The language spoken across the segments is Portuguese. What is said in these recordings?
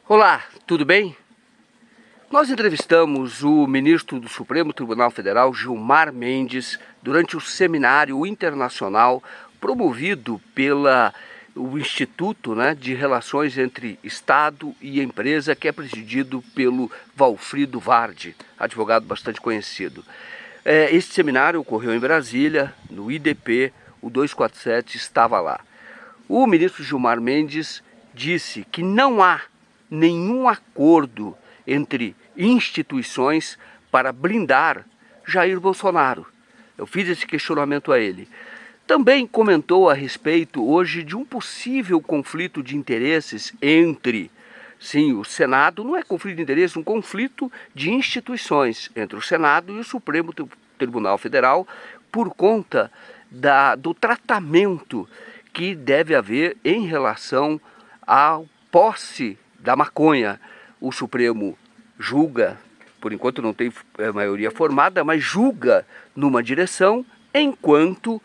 Olá, tudo bem? Nós entrevistamos o ministro do Supremo Tribunal Federal, Gilmar Mendes, durante o seminário internacional promovido pelo Instituto, de Relações entre Estado e Empresa, que é presidido pelo Valfrido Vardi, advogado bastante conhecido. Este seminário ocorreu em Brasília, no IDP, o 247 estava lá. O ministro Gilmar Mendes disse que não há nenhum acordo entre instituições para blindar Jair Bolsonaro. Eu fiz esse questionamento a ele. Também comentou a respeito hoje de um possível conflito de interesses entre, sim, o Senado, não é conflito de interesses, um conflito de instituições entre o Senado e o Supremo Tribunal Federal por conta do tratamento que deve haver em relação à posse da maconha. O Supremo julga, por enquanto não tem maioria formada, mas julga numa direção, enquanto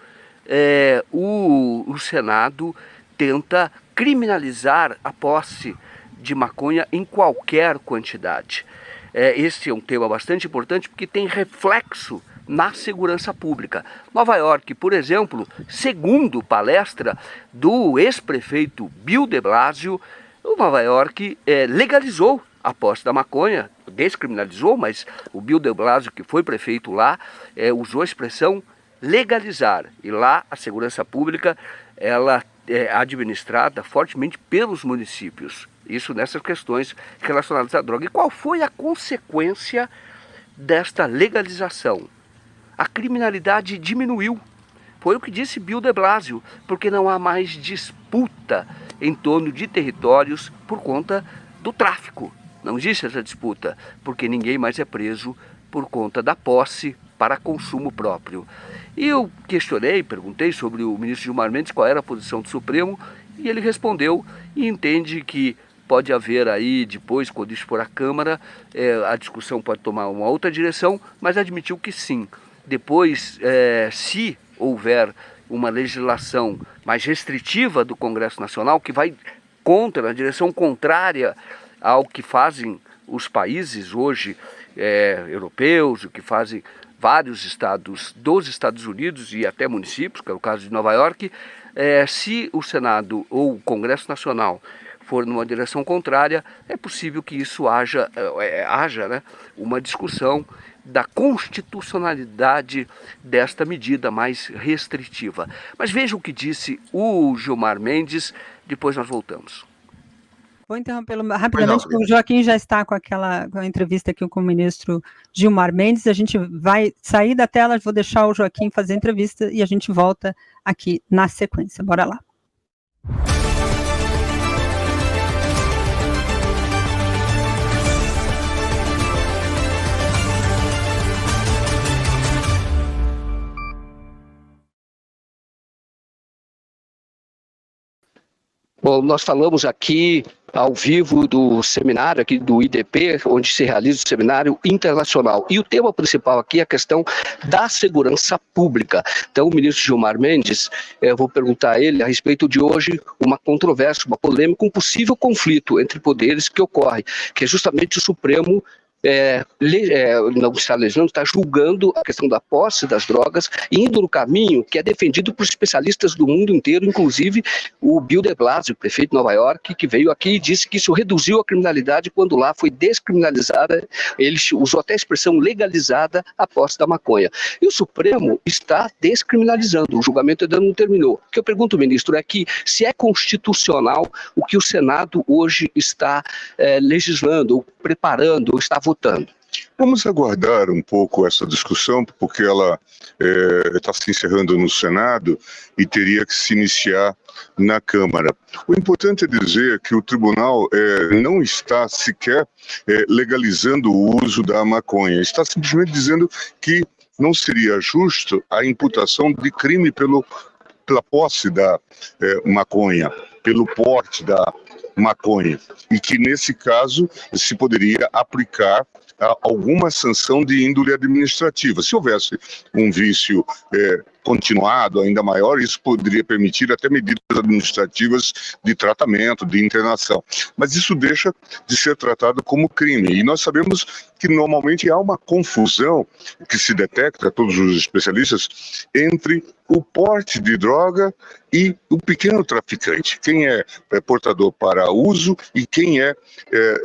o Senado tenta criminalizar a posse de maconha em qualquer quantidade. Esse é um tema bastante importante porque tem reflexo na segurança pública. Nova York, por exemplo, segundo palestra do ex-prefeito Bill de Blasio, Nova York legalizou a posse da maconha, descriminalizou, mas o Bill de Blasio, que foi prefeito lá, usou a expressão legalizar. E lá a segurança pública ela é administrada fortemente pelos municípios. Isso nessas questões relacionadas à droga. E qual foi a consequência desta legalização? A criminalidade diminuiu. Foi o que disse Bill de Blasio, porque não há mais disputa em torno de territórios por conta do tráfico. Não existe essa disputa, porque ninguém mais é preso por conta da posse para consumo próprio. E eu perguntei sobre o ministro Gilmar Mendes qual era a posição do Supremo, e ele respondeu e entende que pode haver aí, depois, quando isso for à Câmara, a discussão pode tomar uma outra direção, mas admitiu que sim. Depois, se houver uma legislação mais restritiva do Congresso Nacional, que vai na direção contrária ao que fazem os países hoje europeus, o que fazem vários estados dos Estados Unidos e até municípios, que é o caso de Nova York, se o Senado ou o Congresso Nacional for numa direção contrária, é possível que isso haja uma discussão da constitucionalidade desta medida mais restritiva. Mas veja o que disse o Gilmar Mendes, depois nós voltamos. Vou interrompê-lo rapidamente, porque o Joaquim já está com a entrevista aqui com o ministro Gilmar Mendes. A gente vai sair da tela, vou deixar o Joaquim fazer a entrevista e a gente volta aqui na sequência. Bora lá. Bom, nós falamos aqui ao vivo do seminário aqui do IDP, onde se realiza o seminário internacional. E o tema principal aqui é a questão da segurança pública. Então, o ministro Gilmar Mendes, eu vou perguntar a ele a respeito de hoje uma controvérsia, uma polêmica, um possível conflito entre poderes que ocorre, que é justamente o Supremo não está legislando, está julgando a questão da posse das drogas, indo no caminho que é defendido por especialistas do mundo inteiro, inclusive o Bill de Blasio, prefeito de Nova York, que veio aqui e disse que isso reduziu a criminalidade quando lá foi descriminalizada, ele usou até a expressão legalizada a posse da maconha. E o Supremo está descriminalizando, o julgamento ainda não terminou. O que eu pergunto, ministro, é que se é constitucional o que o Senado hoje está legislando, ou preparando, ou está votando. Vamos aguardar um pouco essa discussão, porque ela está se encerrando no Senado e teria que se iniciar na Câmara. O importante é dizer que o tribunal não está sequer legalizando o uso da maconha, está simplesmente dizendo que não seria justo a imputação de crime pela posse da maconha, pelo porte da maconha, e que nesse caso se poderia aplicar alguma sanção de índole administrativa. Se houvesse um vício continuado, ainda maior, isso poderia permitir até medidas administrativas de tratamento, de internação. Mas isso deixa de ser tratado como crime. E nós sabemos que normalmente há uma confusão que se detecta, todos os especialistas, entre o porte de droga e o pequeno traficante. Quem é portador para uso e quem é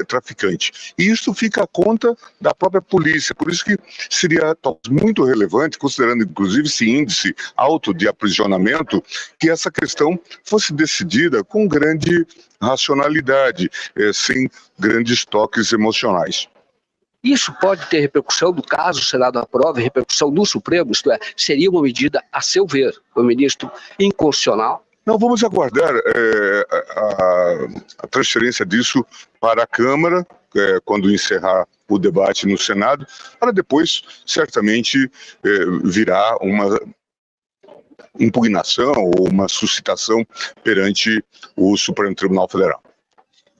traficante. E isso fica à conta da própria polícia. Por isso que seria muito relevante, considerando inclusive esse índice alto de aprisionamento, que essa questão fosse decidida com grande racionalidade, sem grandes toques emocionais. Isso pode ter repercussão, no caso o Senado aprove, repercussão no Supremo, isto é, seria uma medida, a seu ver, o ministro, inconstitucional? Não, vamos aguardar a transferência disso para a Câmara, quando encerrar o debate no Senado, para depois, certamente, virar uma impugnação ou uma suscitação perante o Supremo Tribunal Federal.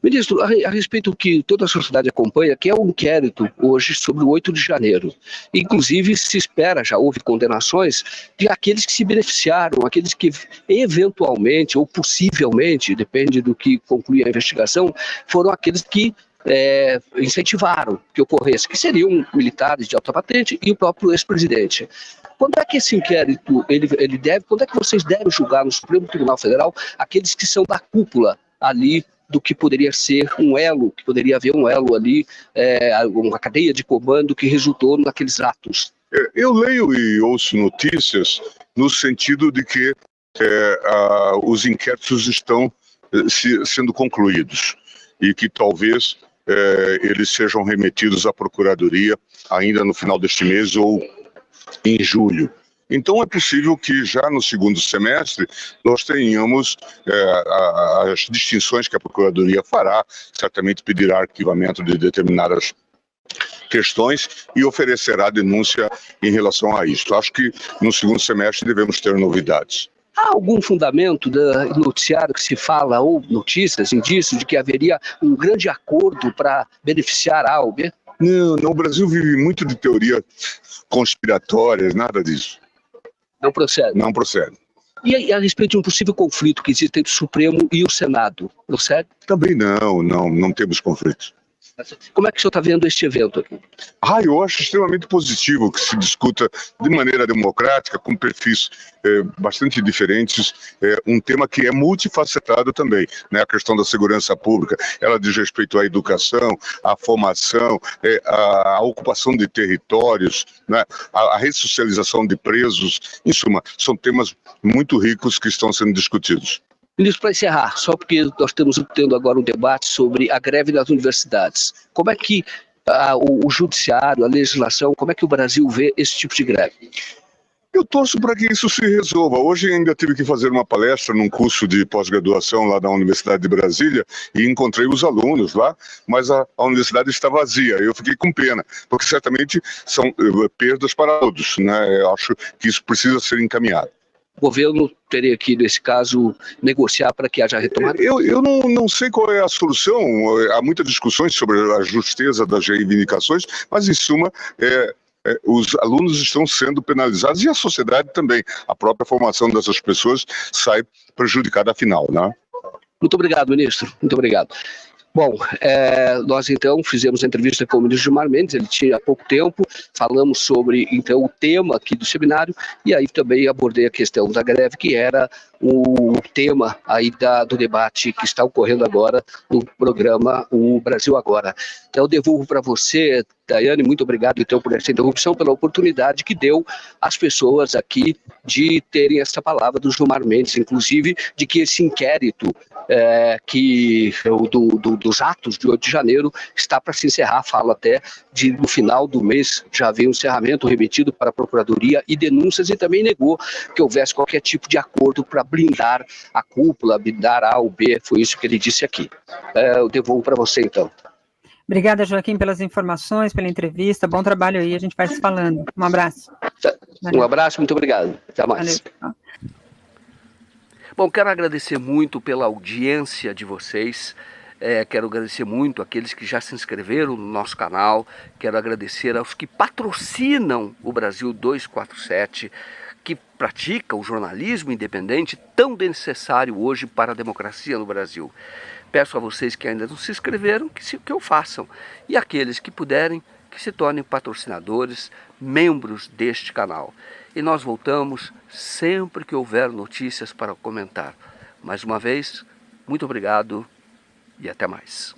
Ministro, a respeito do que toda a sociedade acompanha, que é um inquérito hoje sobre o 8 de janeiro. Inclusive, se espera, já houve condenações de aqueles que se beneficiaram, aqueles que eventualmente ou possivelmente, depende do que conclui a investigação, foram aqueles que incentivaram que ocorresse, que seriam militares de alta patente e o próprio ex-presidente. Quando é que esse inquérito, quando é que vocês devem julgar no Supremo Tribunal Federal aqueles que são da cúpula ali do que poderia ser um elo, que poderia haver um elo ali, uma cadeia de comando que resultou naqueles atos? Eu leio e ouço notícias no sentido de que os inquéritos estão sendo concluídos e que talvez eles sejam remetidos à Procuradoria ainda no final deste mês ou em julho. Então é possível que já no segundo semestre nós tenhamos as distinções que a Procuradoria fará, certamente pedirá arquivamento de determinadas questões e oferecerá denúncia em relação a isso. Acho que no segundo semestre devemos ter novidades. Há algum fundamento do noticiário que se fala, ou notícias, indícios, de que haveria um grande acordo para beneficiar A ou B? Não, o Brasil vive muito de teorias conspiratórias, nada disso. Não procede? Não procede. E a respeito de um possível conflito que existe entre o Supremo e o Senado, procede? Também não temos conflitos. Como é que o senhor está vendo este evento aqui? Eu acho extremamente positivo que se discuta de maneira democrática, com perfis bastante diferentes, um tema que é multifacetado também, né? A questão da segurança pública, ela diz respeito à educação, à formação, à ocupação de territórios, né? A ressocialização de presos, em suma, são temas muito ricos que estão sendo discutidos. Ministro, para encerrar, só porque nós estamos tendo agora um debate sobre a greve das universidades. Como é que o judiciário, a legislação, como é que o Brasil vê esse tipo de greve? Eu torço para que isso se resolva. Hoje ainda tive que fazer uma palestra num curso de pós-graduação lá na Universidade de Brasília e encontrei os alunos lá, mas a universidade está vazia. Eu fiquei com pena, porque certamente são perdas para todos, né? Eu acho que isso precisa ser encaminhado. O governo teria que, nesse caso, negociar para que haja retomada? Eu não sei qual é a solução. Há muitas discussões sobre a justeza das reivindicações, mas, em suma, os alunos estão sendo penalizados e a sociedade também. A própria formação dessas pessoas sai prejudicada afinal, né? Muito obrigado, ministro. Muito obrigado. Bom, nós então fizemos a entrevista com o ministro Gilmar Mendes, ele tinha pouco tempo, falamos sobre então o tema aqui do seminário e aí também abordei a questão da greve, que era o tema aí do debate que está ocorrendo agora no programa O Brasil Agora. Então eu devolvo para você, Daiane, muito obrigado então por essa interrupção, pela oportunidade que deu às pessoas aqui de terem essa palavra do Gilmar Mendes, inclusive de que esse inquérito dos atos de 8 de janeiro está para se encerrar, falo até de no final do mês já veio um encerramento remetido para a Procuradoria e denúncias, e também negou que houvesse qualquer tipo de acordo para blindar a cúpula, blindar A ou B, foi isso que ele disse aqui. Eu devolvo para você então. Obrigada, Joaquim, pelas informações, pela entrevista, bom trabalho aí, a gente vai se falando. Um abraço. Um abraço, muito obrigado. Até mais. Valeu. Bom, quero agradecer muito pela audiência de vocês, quero agradecer muito àqueles que já se inscreveram no nosso canal, quero agradecer aos que patrocinam o Brasil 247, que pratica o jornalismo independente tão necessário hoje para a democracia no Brasil. Peço a vocês que ainda não se inscreveram que o façam, e aqueles que puderem que se tornem patrocinadores, membros deste canal. E nós voltamos sempre que houver notícias para comentar. Mais uma vez, muito obrigado e até mais.